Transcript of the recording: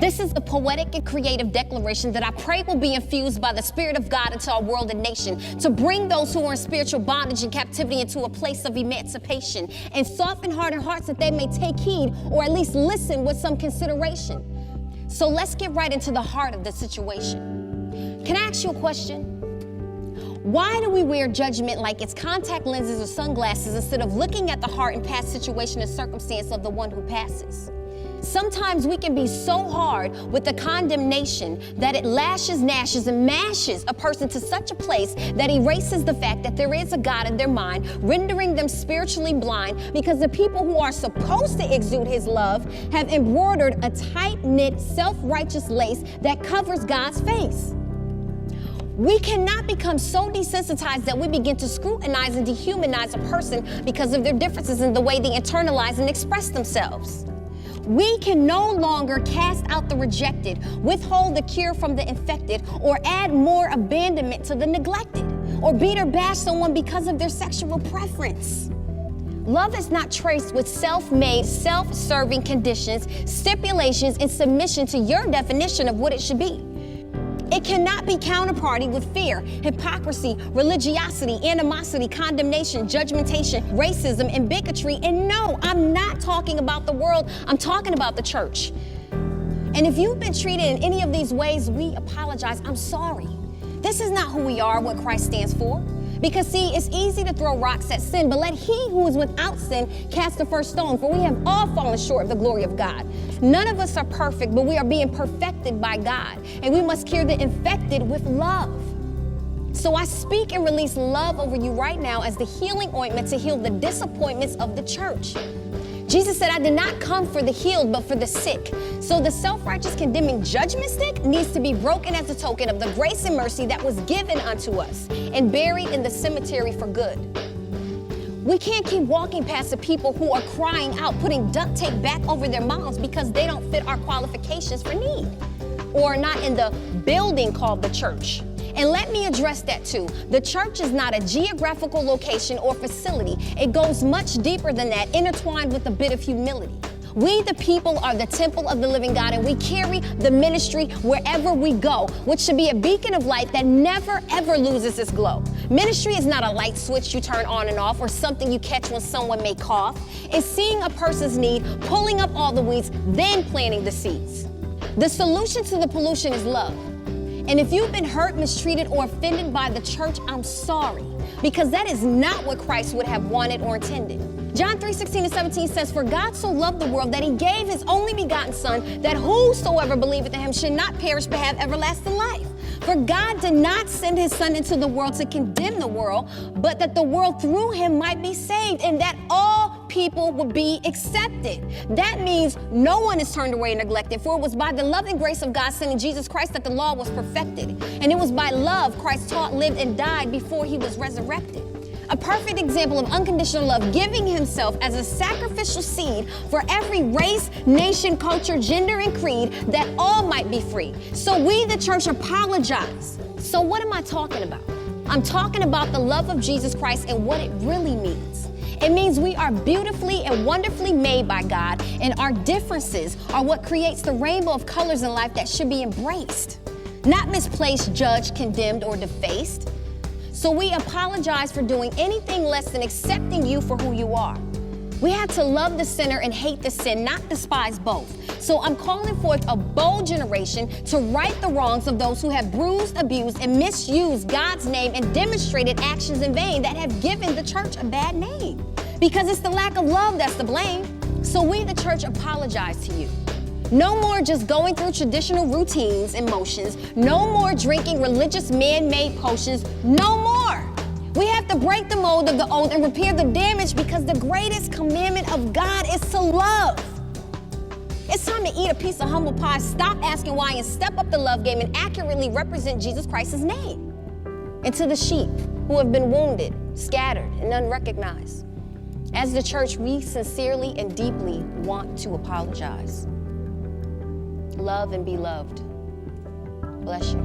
This is a poetic and creative declaration that I pray will be infused by the Spirit of God into our world and nation to bring those who are in spiritual bondage and captivity into a place of emancipation and soften hardened hearts that they may take heed or at least listen with some consideration. So let's get right into the heart of the situation. Can I ask you a question? Why do we wear judgment like it's contact lenses or sunglasses instead of looking at the heart and past situation and circumstance of the one who passes? Sometimes we can be so hard with the condemnation that it lashes, gnashes, and mashes a person to such a place that erases the fact that there is a God in their mind, rendering them spiritually blind because the people who are supposed to exude His love have embroidered a tight-knit, self-righteous lace that covers God's face. We cannot become so desensitized that we begin to scrutinize and dehumanize a person because of their differences in the way they internalize and express themselves. We can no longer cast out the rejected, withhold the cure from the infected, or add more abandonment to the neglected, or beat or bash someone because of their sexual preference. Love is not traced with self-made, self-serving conditions, stipulations, and submission to your definition of what it should be. It cannot be counterparty with fear, hypocrisy, religiosity, animosity, condemnation, judgmentation, racism, and bigotry. And no, I'm not talking about the world. I'm talking about the church. And if you've been treated in any of these ways, we apologize. I'm sorry. This is not who we are, what Christ stands for. Because see, it's easy to throw rocks at sin, but let he who is without sin cast the first stone, for we have all fallen short of the glory of God. None of us are perfect, but we are being perfected by God, and we must cure the infected with love. So I speak and release love over you right now as the healing ointment to heal the disappointments of the church. Jesus said, I did not come for the healed, but for the sick. So the self-righteous condemning judgment stick needs to be broken as a token of the grace and mercy that was given unto us and buried in the cemetery for good. We can't keep walking past the people who are crying out, putting duct tape back over their mouths because they don't fit our qualifications for need or are not in the building called the church. And let me address that too. The church is not a geographical location or facility. It goes much deeper than that, intertwined with a bit of humility. We, the people, are the temple of the living God, and we carry the ministry wherever we go, which should be a beacon of light that never, ever loses its glow. Ministry is not a light switch you turn on and off or something you catch when someone may cough. It's seeing a person's need, pulling up all the weeds, then planting the seeds. The solution to the pollution is love. And if you've been hurt, mistreated, or offended by the church, I'm sorry, because that is not what Christ would have wanted or intended. John 3:16-17 says, For God so loved the world that He gave His only begotten Son, that whosoever believeth in Him should not perish but have everlasting life. For God did not send His Son into the world to condemn the world, but that the world through Him might be saved, and that all people would be accepted. That means no one is turned away and neglected, for it was by the love and grace of God sending Jesus Christ that the law was perfected. And it was by love Christ taught, lived, and died before He was resurrected. A perfect example of unconditional love, giving Himself as a sacrificial seed for every race, nation, culture, gender, and creed, that all might be free. So we, the church, apologize. So what am I talking about? I'm talking about the love of Jesus Christ and what it really means. It means we are beautifully and wonderfully made by God, and our differences are what creates the rainbow of colors in life that should be embraced, not misplaced, judged, condemned, or defaced. So we apologize for doing anything less than accepting you for who you are. We have to love the sinner and hate the sin, not despise both. So I'm calling forth a bold generation to right the wrongs of those who have bruised, abused, and misused God's name and demonstrated actions in vain that have given the church a bad name. Because it's the lack of love that's to blame. So we, the church, apologize to you. No more just going through traditional routines and motions. No more drinking religious man-made potions. No more. We have to break the mold of the old and repair the damage because the greatest commandment of God is to love. It's time to eat a piece of humble pie, stop asking why, and step up the love game and accurately represent Jesus Christ's name. And to the sheep who have been wounded, scattered, and unrecognized, as the church, we sincerely and deeply want to apologize. Love and be loved. Bless you.